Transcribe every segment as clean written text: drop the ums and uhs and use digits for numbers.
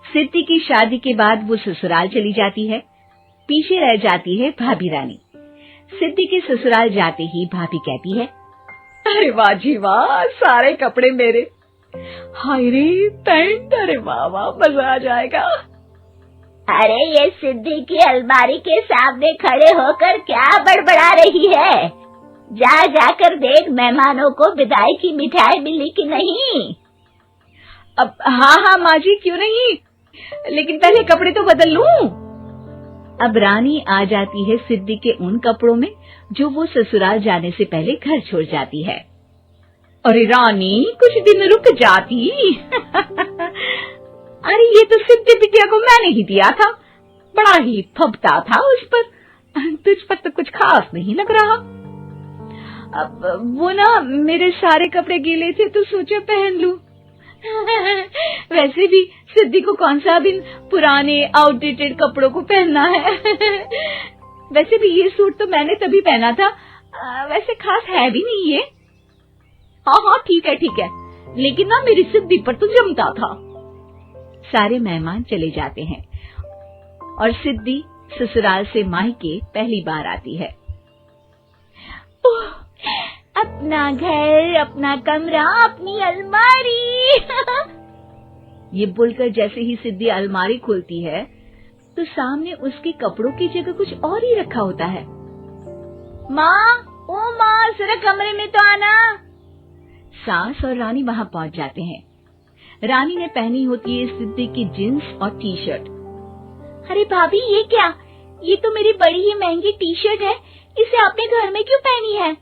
सिद्धि की शादी के बाद वो ससुराल चली जाती है। पीछे रह जाती है भाभी रानी। सिद्धि के ससुराल जाते ही भाभी कहती है, अरे वाह जी वाह, सारे कपड़े मेरे। हाय रे पैंट, अरे वाह वाह, मजा आ जाएगा। अरे ये सिद्धि की अलमारी के सामने खड़े होकर क्या बड़बड़ा रही है? जाकर देख मेहमानों को विदाई की मिठाई मिली कि नहीं। अब हाँ माँ जी, क्यों नहीं, लेकिन पहले कपड़े तो बदल लूं। अब रानी आ जाती है सिद्धि के उन कपड़ों में जो वो ससुराल जाने से पहले घर छोड़ जाती है। अरे रानी, कुछ दिन रुक जाती। अरे ये तो सिद्धि बिटिया को मैंने ही दिया था, बड़ा ही फबता था उस पर, तुझ पर तो कुछ खास नहीं लग रहा। अब वो ना मेरे सारे कपड़े गीले थे तो सोचा पहन लूं। वैसे भी सिद्धि को कौन सा भी पुराने आउटडेटेड कपड़ों को पहनना है। वैसे भी ये सूट तो मैंने तभी पहना था, वैसे खास है भी नहीं ये। हाँ ठीक है, लेकिन ना मेरी सिद्धि पर तो जमता था। सारे मेहमान चले जाते हैं और सिद्धि ससुराल से मायके पहली बार आती है। अपना घर, अपना कमरा, अपनी अलमारी। ये बोलकर जैसे ही सिद्धि अलमारी खोलती है तो सामने उसके कपड़ों की जगह कुछ और ही रखा होता है। माँ, जरा कमरे में तो आना। सास और रानी वहां पहुंच जाते हैं। रानी ने पहनी होती है सिद्धि की जींस और टी शर्ट। अरे भाभी, ये क्या? ये तो मेरी बड़ी ही महंगी टी शर्ट है, इसे आपने घर में क्यों पहनी है?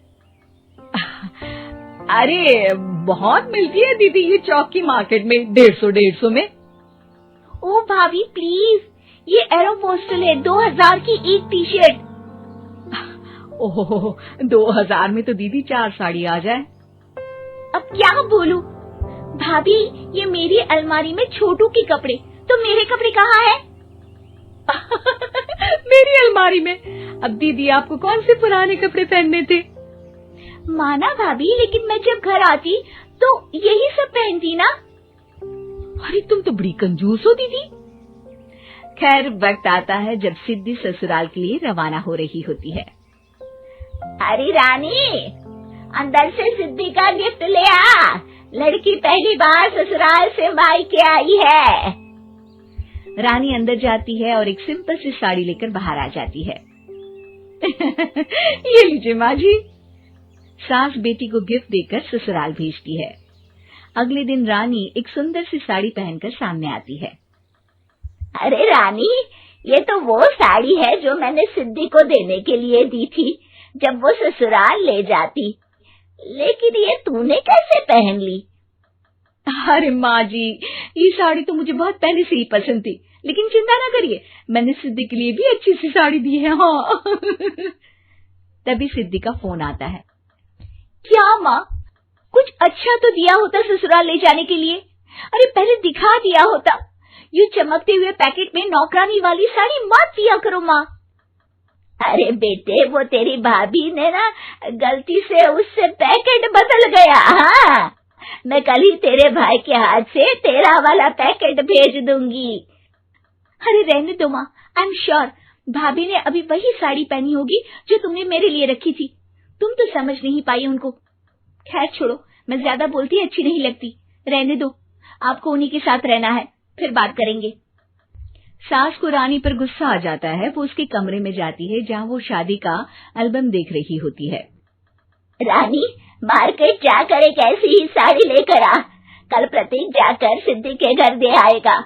अरे बहुत मिलती है दीदी ये चौक की मार्केट में, 150 में। ओ भाभी प्लीज, ये एरोपोस्टल है, 2000 की एक टी शर्ट। ओह 2000 में तो दीदी 4 साड़ी आ जाए। अब क्या बोलूं? भाभी, ये मेरी अलमारी में छोटू के कपड़े, तो मेरे कपड़े कहाँ हैं? मेरी अलमारी में। अब दीदी आपको कौन से पुराने कपड़े पहनने थे? माना भाभी, लेकिन मैं जब घर आती तो यही सब पहनती ना। अरे तुम तो बड़ी कंजूस हो दीदी। खैर वक्त आता है जब सिद्धि ससुराल के लिए रवाना हो रही होती है। अरे रानी, अंदर से सिद्धि का गिफ्ट ले आ, लड़की पहली बार ससुराल से मायके आई है। रानी अंदर जाती है और एक सिंपल सी साड़ी लेकर बाहर आ जाती है। ये लीजिए माँ जी। सास बेटी को गिफ्ट देकर ससुराल भेजती है। अगले दिन रानी एक सुंदर सी साड़ी पहनकर सामने आती है। अरे रानी, ये तो वो साड़ी है जो मैंने सिद्धि को देने के लिए दी थी जब वो ससुराल ले जाती, लेकिन ये तूने कैसे पहन ली? अरे माँ जी, ये साड़ी तो मुझे बहुत पहले से ही पसंद थी, लेकिन चिंता ना करिए, मैंने सिद्धि के लिए भी अच्छी सी साड़ी दी है। हाँ। तभी सिद्धि का फोन आता है। क्या माँ, कुछ अच्छा तो दिया होता ससुराल ले जाने के लिए। अरे पहले दिखा दिया होता। ये चमकते हुए पैकेट में नौकरानी वाली साड़ी मत दिया करो माँ। अरे बेटे, वो तेरी भाभी ने ना गलती से उससे पैकेट बदल गया। हाँ, मैं कल ही तेरे भाई के हाथ से तेरा वाला पैकेट भेज दूंगी। अरे रहने दो माँ, आई एम श्योर भाभी ने अभी वही साड़ी पहनी होगी जो तुमने मेरे लिए रखी थी। तुम तो समझ नहीं पाई उनको। खैर छोड़ो, मैं ज्यादा बोलती अच्छी नहीं लगती, रहने दो, आपको उन्हीं के साथ रहना है, फिर बात करेंगे। सास को रानी पर गुस्सा आ जाता है। वो उसके कमरे में जाती है जहाँ वो शादी का एल्बम देख रही होती है। रानी, मार्केट जाकर एक ऐसी ही साड़ी लेकर आ, कल प्रतीक जाकर सिद्धि के घर दे आएगा।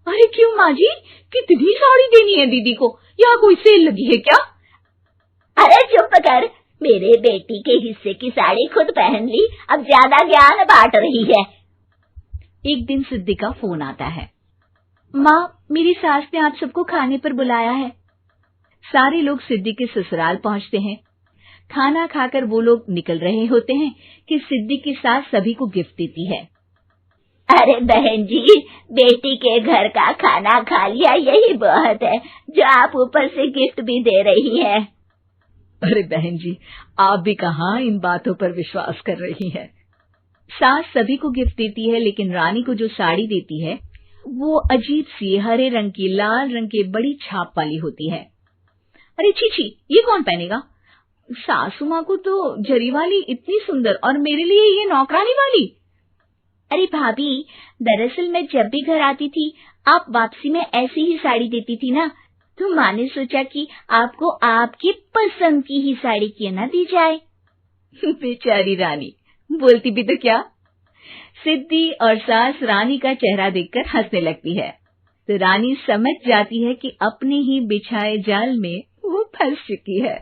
अरे क्यों माँ जी, कितनी साड़ी देनी है दीदी को? यहाँ कोई सेल लगी है क्या? अरे चुप कर, मेरे बेटी के हिस्से की साड़ी खुद पहन ली, अब ज्यादा ज्ञान बांट रही है। एक दिन सिद्धि का फोन आता है। माँ, मेरी सास ने आप सबको खाने पर बुलाया है। सारे लोग सिद्धि के ससुराल पहुँचते हैं। खाना खाकर वो लोग निकल रहे होते हैं कि सिद्धि की सास सभी को गिफ्ट देती है। अरे बहन जी, बेटी के घर का खाना खा लिया, यही बहुत है जो आप ऊपर से गिफ्ट भी दे रही है। अरे बहन जी, आप भी कहाँ इन बातों पर विश्वास कर रही हैं। सास सभी को गिफ्ट देती है, लेकिन रानी को जो साड़ी देती है वो अजीब सी हरे रंग की लाल रंग के बड़ी छाप वाली होती है। अरे छी, ये कौन पहनेगा? सासू माँ को तो जरी वाली इतनी सुंदर, और मेरे लिए ये नौकरानी वाली। अरे भाभी, दरअसल मैं जब भी घर आती थी आप वापसी में ऐसी ही साड़ी देती थी ना, तो माँ ने सोचा कि आपको आपकी पसंद की ही साड़ी क्यों ना दी जाए। बेचारी रानी, बोलती भी तो क्या। सिद्धि और सास रानी का चेहरा देखकर हंसने लगती है, तो रानी समझ जाती है कि अपने ही बिछाए जाल में वो फंस चुकी है।